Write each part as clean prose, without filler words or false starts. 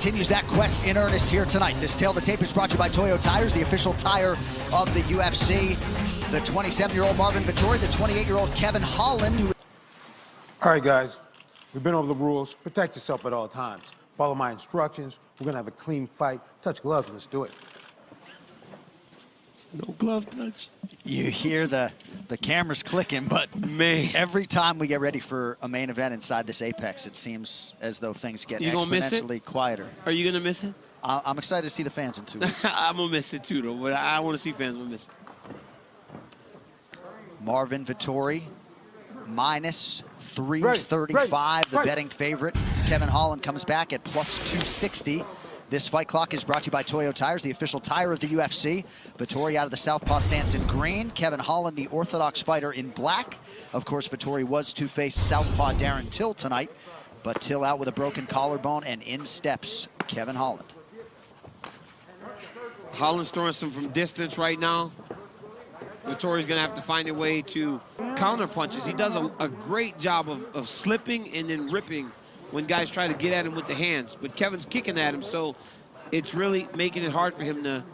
continues that quest in earnest here tonight. This Tail the Tape is brought to you by Toyo Tires, the official tire of the UFC. The 27-year-old Marvin Vettori, the 28-year-old Kevin Holland. All right, guys, we've been over the rules. Protect yourself at all times. Follow my instructions. We're gonna have a clean fight. Touch gloves, let's do it. No glove touch. You hear the cameras clicking, but man, every time we get ready for a main event inside this Apex, it seems as though things get exponentially quieter. Are you gonna miss it? I'm excited to see the fans in 2 weeks. I'm gonna miss it too, though. But I want to see fans. I'm gonna miss it. Marvin Vettori, minus 335, the betting favorite. Kevin Holland comes back at plus 260. This fight clock is brought to you by Toyo Tires, the official tire of the UFC. Vettori out of the southpaw stance in green. Kevin Holland, the orthodox fighter, in black. Of course, Vettori was to face southpaw Darren Till tonight, but Till out with a broken collarbone, and in steps Kevin Holland. Holland's throwing some from distance right now. Vettori's going to have to find a way to counter punches. He does a great job of slipping and then ripping when guys try to get at him with the hands. But Kevin's kicking at him, so it's really making it hard for him to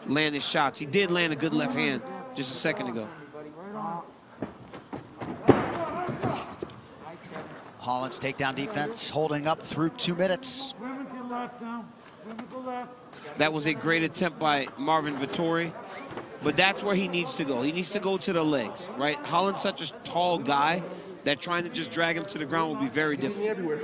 land his shots. He did land a good left hand just a second ago. Holland's takedown defense holding up through 2 minutes. That was a great attempt by Marvin Vettori, but that's where he needs to go. He needs to go to the legs, right? Holland's such a tall guy that trying to just drag him to the ground will be very difficult.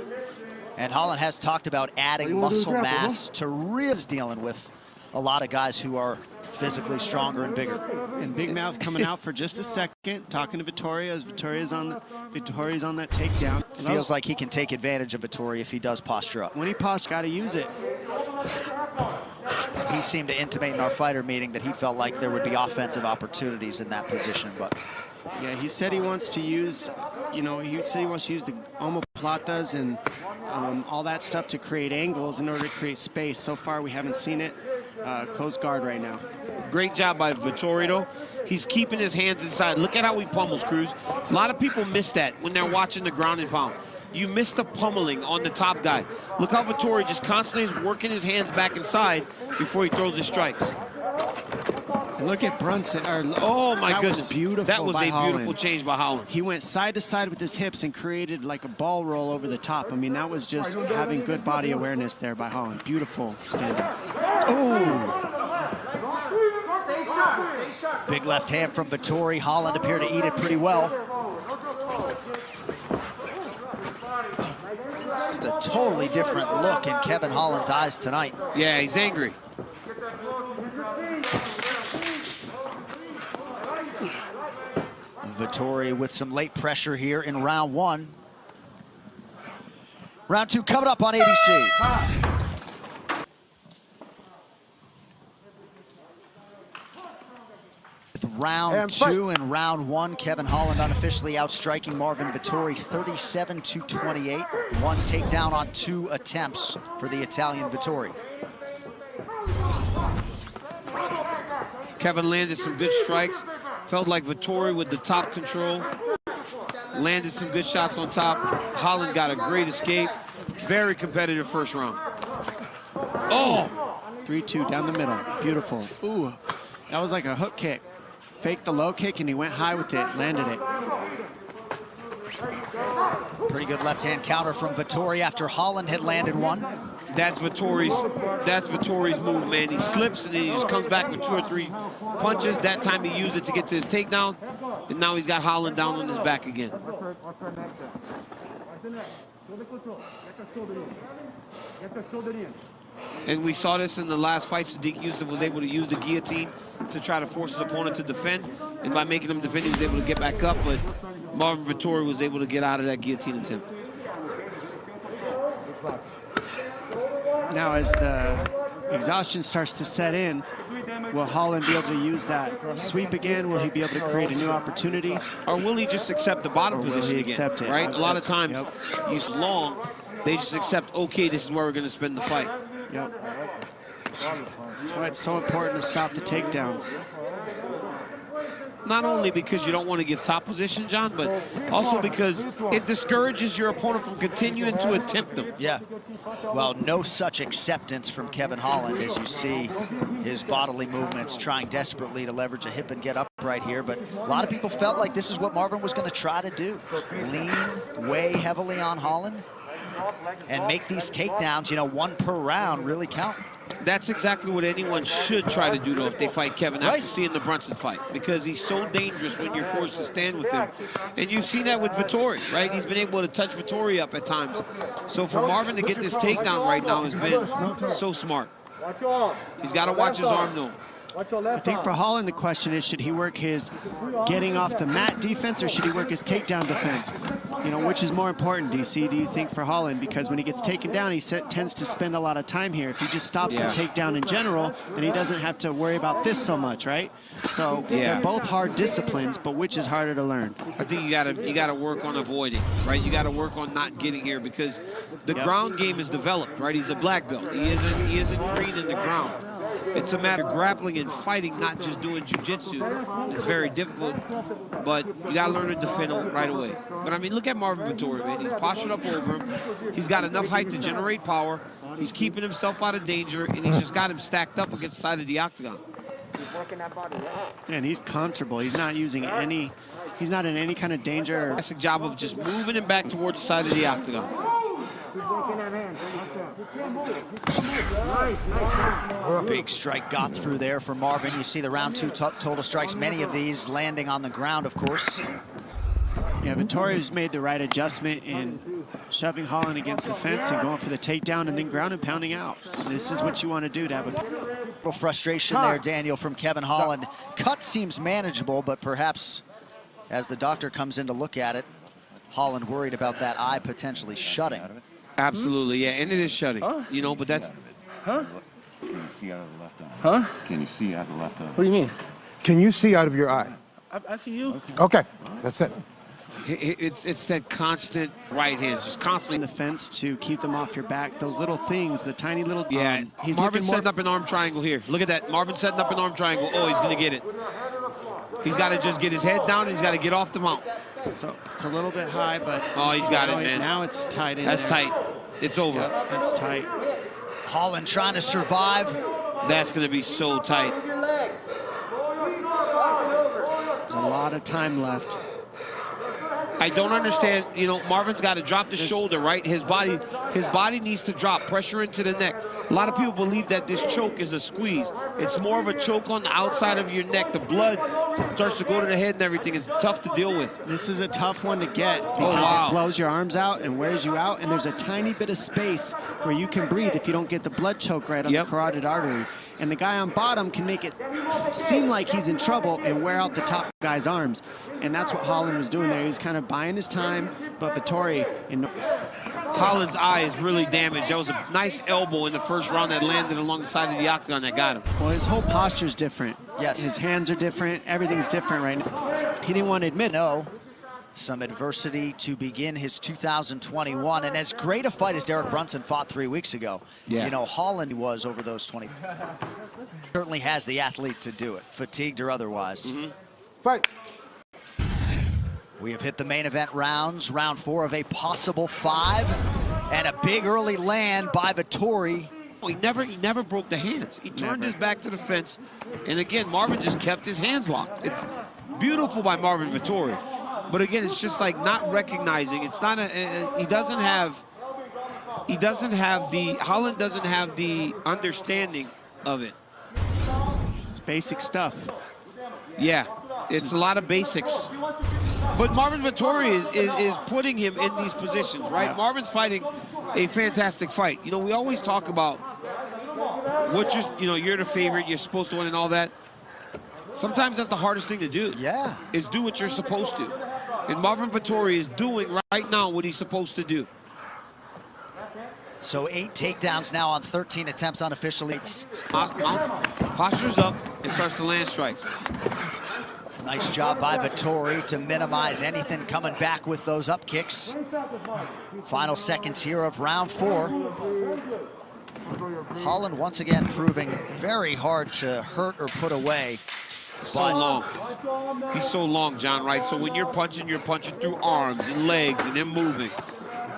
And Holland has talked about adding muscle mass to really dealing with a lot of guys who are physically stronger and bigger. And Big Mouth coming out for just a second, talking to Vettori as Vettori's on that takedown. Feels like he can take advantage of Vettori if he does posture up. When he postures, got to use it. He seemed to intimate in our fighter meeting that he felt like there would be offensive opportunities in that position, but yeah, he said he wants to use, he said he wants to use the omoplatas and all that stuff to create angles in order to create space. So far, we haven't seen it. Close guard right now. Great job by Vettori, though. He's keeping his hands inside. Look at how he pummels, Cruz. A lot of people miss that when they're watching the ground and pound. You miss the pummeling on the top guy. Look how Vettori just constantly is working his hands back inside before he throws his strikes. Look at Brunson. Oh my goodness. Was beautiful. That was a Holland. beautiful change by Holland. He went side to side with his hips and created like a ball roll over the top. I mean, that was just having good body awareness there by Holland. Beautiful stand-up. Ooh. Big left hand from Vettori. Holland appeared to eat it pretty well. Just a totally different look in Kevin Holland's eyes tonight. Yeah, he's angry. Vettori with some late pressure here in round 1. Round 2 coming up on ABC. With round 2 and round 1, Kevin Holland unofficially outstriking Marvin Vettori 37-28. 1 takedown on 2 attempts for the Italian Vettori. Kevin landed some good strikes. Felt like Vettori with the top control. Landed some good shots on top. Holland got a great escape. Very competitive first round. Oh! 3-2 down the middle. Beautiful. Ooh, that was like a hook kick. Faked the low kick and he went high with it, landed it. Pretty good left-hand counter from Vettori after Holland had landed one. That's Vettori's move, man. He slips and then he just comes back with 2 or 3 punches. That time he used it to get to his takedown, and now he's got Holland down on his back again. And we saw this in the last fight. Sadiq Yusuf was able to use the guillotine to try to force his opponent to defend, and by making him defend, he was able to get back up, but Marvin Vettori was able to get out of that guillotine attempt. Now, as the exhaustion starts to set in, will Holland be able to use that sweep again? Will he be able to create a new opportunity? Or will he just accept the bottom position again? Accept it? Right? A lot of times, you long, they just accept, okay, this is where we're going to spend the fight. Yep. That's why it's so important to stop the takedowns. not only because you don't want to give top position, John, but also because it discourages your opponent from continuing to attempt them. Yeah. Well, no such acceptance from Kevin Holland, as you see his bodily movements, trying desperately to leverage a hip and get upright here. But a lot of people felt like this is what Marvin was going to try to do. Lean way heavily on Holland and make these takedowns, you know, 1 per round really count. That's exactly what anyone should try to do, though, if they fight Kevin after seeing the Brunson fight, because he's so dangerous when you're forced to stand with him. And you've seen that with Vettori, right? He's been able to touch Vettori up at times. So for Marvin to get this takedown right now has been so smart. He's got to watch his arm, though. I think for Holland, the question is, should he work his getting off the mat defense or should he work his takedown defense? You know, which is more important, DC, do you think, for Holland? Because when he gets taken down, he tends to spend a lot of time here. If he just stops the takedown in general, then he doesn't have to worry about this so much, right? So they're both hard disciplines, but which is harder to learn? I think you gotta work on avoiding, right? You gotta work on not getting here, because the ground game is developed, right? He's a black belt. He isn't green in the ground. It's a matter of grappling and fighting, not just doing jiu-jitsu. It's very difficult, but you got to learn to defend right away. But, I mean, look at Marvin Vettori, man. He's postured up over him. He's got enough height to generate power. He's keeping himself out of danger, and he's just got him stacked up against the side of the octagon. And he's comfortable. He's not using any, he's not in any kind of danger. That's the job of just moving him back towards the side of the octagon. Big strike got through there for Marvin. You see the round 2 total strikes, many of these landing on the ground, of course. Yeah, Vettori's made the right adjustment in shoving Holland against the fence and going for the takedown and then ground and pounding out. This is what you want to do to have a little frustration there, Daniel, from Kevin Holland. Cut seems manageable, but perhaps as the doctor comes in to look at it, Holland worried about that eye potentially shutting. Absolutely, yeah, and it is shutting, you know, but that's... Can you see out of the left eye? Can you see out of the left eye? What do you mean? Can you see out of your eye? I see you. Okay, that's it. It's that constant right hand, just constantly. The fence to keep them off your back. Those little things, the tiny little. Yeah, he's Marvin setting up an arm triangle here. Look at that. Marvin setting up an arm triangle. Oh, he's going to get it. He's got to just get his head down, and he's got to get off the mount. So it's a little bit high, but. Oh, he's got it, man. Now it's tight in That's there. tight. It's over. Yep, that's tight. Holland trying to survive. That's going to be so tight. There's a lot of time left. I don't understand, you know, Marvin's got to drop the shoulder, right? His body needs to drop, pressure into the neck. A lot of people believe that this choke is a squeeze. It's more of a choke on the outside of your neck. The blood starts to go to the head and everything. It's tough to deal with. This is a tough one to get because it blows your arms out and wears you out, and there's a tiny bit of space where you can breathe if you don't get the blood choke right on the carotid artery. And the guy on bottom can make it seem like he's in trouble and wear out the top guy's arms. And that's what Holland was doing there. He's kind of buying his time, but Vettori... Holland's eye is really damaged. That was a nice elbow in the first round that landed along the side of the octagon that got him. Well, his whole posture's different. Yes. His hands are different. Everything's different right now. He didn't want to admit it. Some adversity to begin his 2021, and as great a fight as Derek Brunson fought 3 weeks ago, you know, Holland was over those 20. Certainly has the athlete to do it, fatigued or otherwise. Fight. We have hit the main event rounds, round 4 of a possible 5, and a big early land by Vettori. He never broke the hands. He turned his back to the fence, and again, Marvin just kept his hands locked. It's beautiful by Marvin Vettori. But again, it's just like not recognizing. It's not Holland doesn't have the understanding of it. It's basic stuff. Yeah, it's a lot of basics. But Marvin Vettori is putting him in these positions, right? Yeah. Marvin's fighting a fantastic fight. You know, we always talk about what you're the favorite, you're supposed to win and all that. Sometimes that's the hardest thing to do. Yeah. Is do what you're supposed to. And Marvin Vettori is doing right now what he's supposed to do. So 8 takedowns now on 13 attempts unofficially. Postures up and starts to land strikes. Nice job by Vettori to minimize anything coming back with those up kicks. Final seconds here of round 4. Holland once again proving very hard to hurt or put away. So long. He's so long, John, right? So when you're punching through arms and legs and then moving.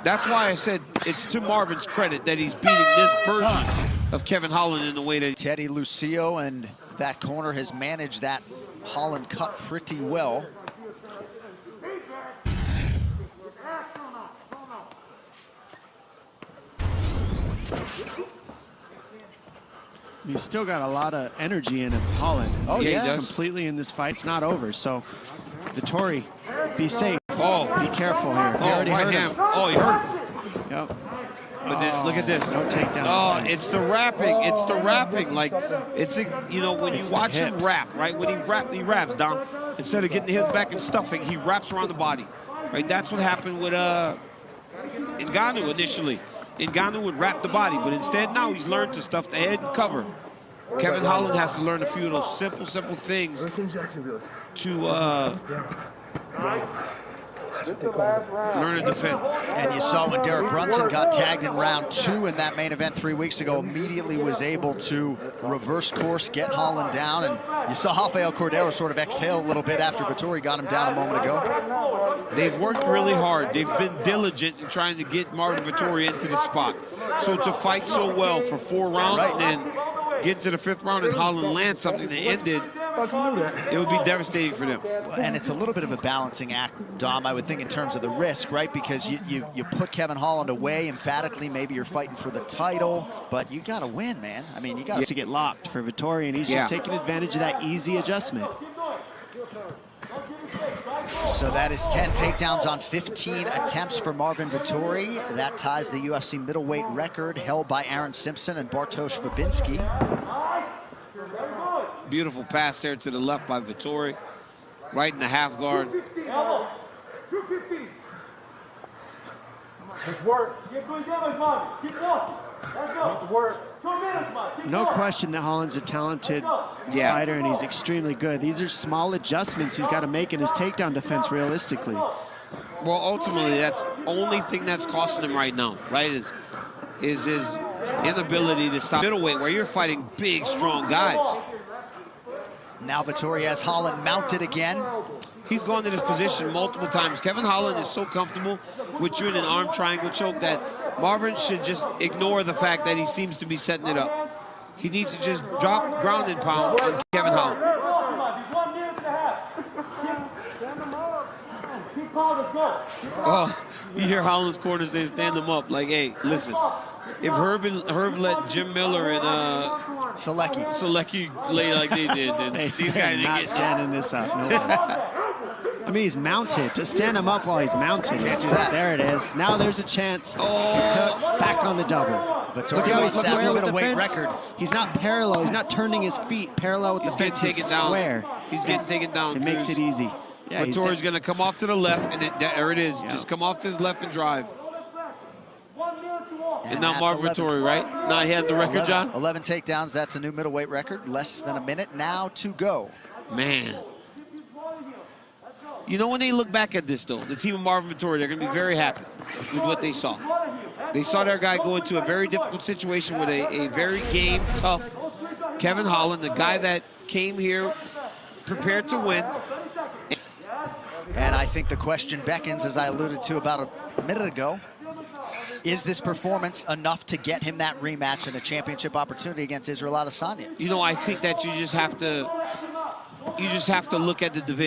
That's why I said it's to Marvin's credit that he's beating this version of Kevin Holland in the way that Teddy Lucio, and that corner has managed that Holland cut pretty well. He's still got a lot of energy in him, Holland. Oh, yeah, yeah. he does. Completely in this fight. It's not over. So, Vettori, be safe. Oh, Be careful here. He oh, already right hurt hand. him. Oh, he hurt him. Yep. But then, look at this. No takedown. Oh, it's the wrapping. It's the wrapping. Like, it's, you know, when you It's the watch him hips. wrap, right? When he wraps, Dom. Instead of getting the hips back and stuffing, he wraps around the body. Right? That's what happened with Ngannou initially. Ngannou would wrap the body, but instead now he's learned to stuff the head and cover. Kevin Holland has to learn a few of those simple things to learn to defend. And you saw when Derek Brunson got tagged in round 2 in that main event 3 weeks ago, immediately was able to reverse course, get Holland down, and you saw Rafael Cordeiro sort of exhale a little bit after Vettori got him down a moment ago. They've worked really hard. They've been diligent in trying to get Marvin Vettori into the spot. So to fight so well for 4 rounds and then get to the 5th round and Holland land something that ended, it would be devastating for them. And it's a little bit of a balancing act, Dom, I would think, in terms of the risk, right? Because you put Kevin Holland away emphatically. Maybe you're fighting for the title, but you got to win, man. I mean, you got To get locked for Vettori, and he's just taking advantage of that easy adjustment. So that is 10 takedowns on 15 attempts for Marvin Vettori. That ties the UFC middleweight record held by Aaron Simpson and Bartosz Verbinski. Beautiful pass there to the left by Vettori, right in the half guard. Let's work. Let's work. No question that Holland's a talented fighter, and he's extremely good. These are small adjustments he's got to make in his takedown defense realistically. Well, ultimately, that's the only thing that's costing him right now, right, is his inability to stop middleweight, where you're fighting big, strong guys. Now Vettori has Holland mounted again. He's gone to this position multiple times. Kevin Holland is so comfortable with you in an arm triangle choke that Marvin should just ignore the fact that he seems to be setting it up. He needs to just drop ground and pound on Kevin Holland. Oh, you hear Holland's corner say, stand him up. Like, hey, listen, if Herb let Jim Miller and Selecki lay like they did, then these guys not standing this up. No way. I mean, he's mounted. To stand him up while he's mounted. There it is. Now there's a chance. He took back on the double. Vettori See how he's that square with the middleweight fence? record. He's not parallel. He's not turning his feet parallel with the fence. He's square. He's getting taken down. It makes it easy. Yeah, Vettori's going to come off to the left, and there it is. Yeah. Just come off to his left and drive. And now that's Marvin 11. Vettori, right? Now he has the record, John? 11 takedowns. That's a new middleweight record. Less than a minute now to go. Man. You know, when they look back at this, though, the team of Marvin Vettori, they're going to be very happy with what they saw. They saw their guy go into a very difficult situation with a very game, tough Kevin Holland, the guy that came here prepared to win. And I think the question beckons, as I alluded to about a minute ago, is this performance enough to get him that rematch and a championship opportunity against Israel Adesanya? You know, I think that you just have to look at the division.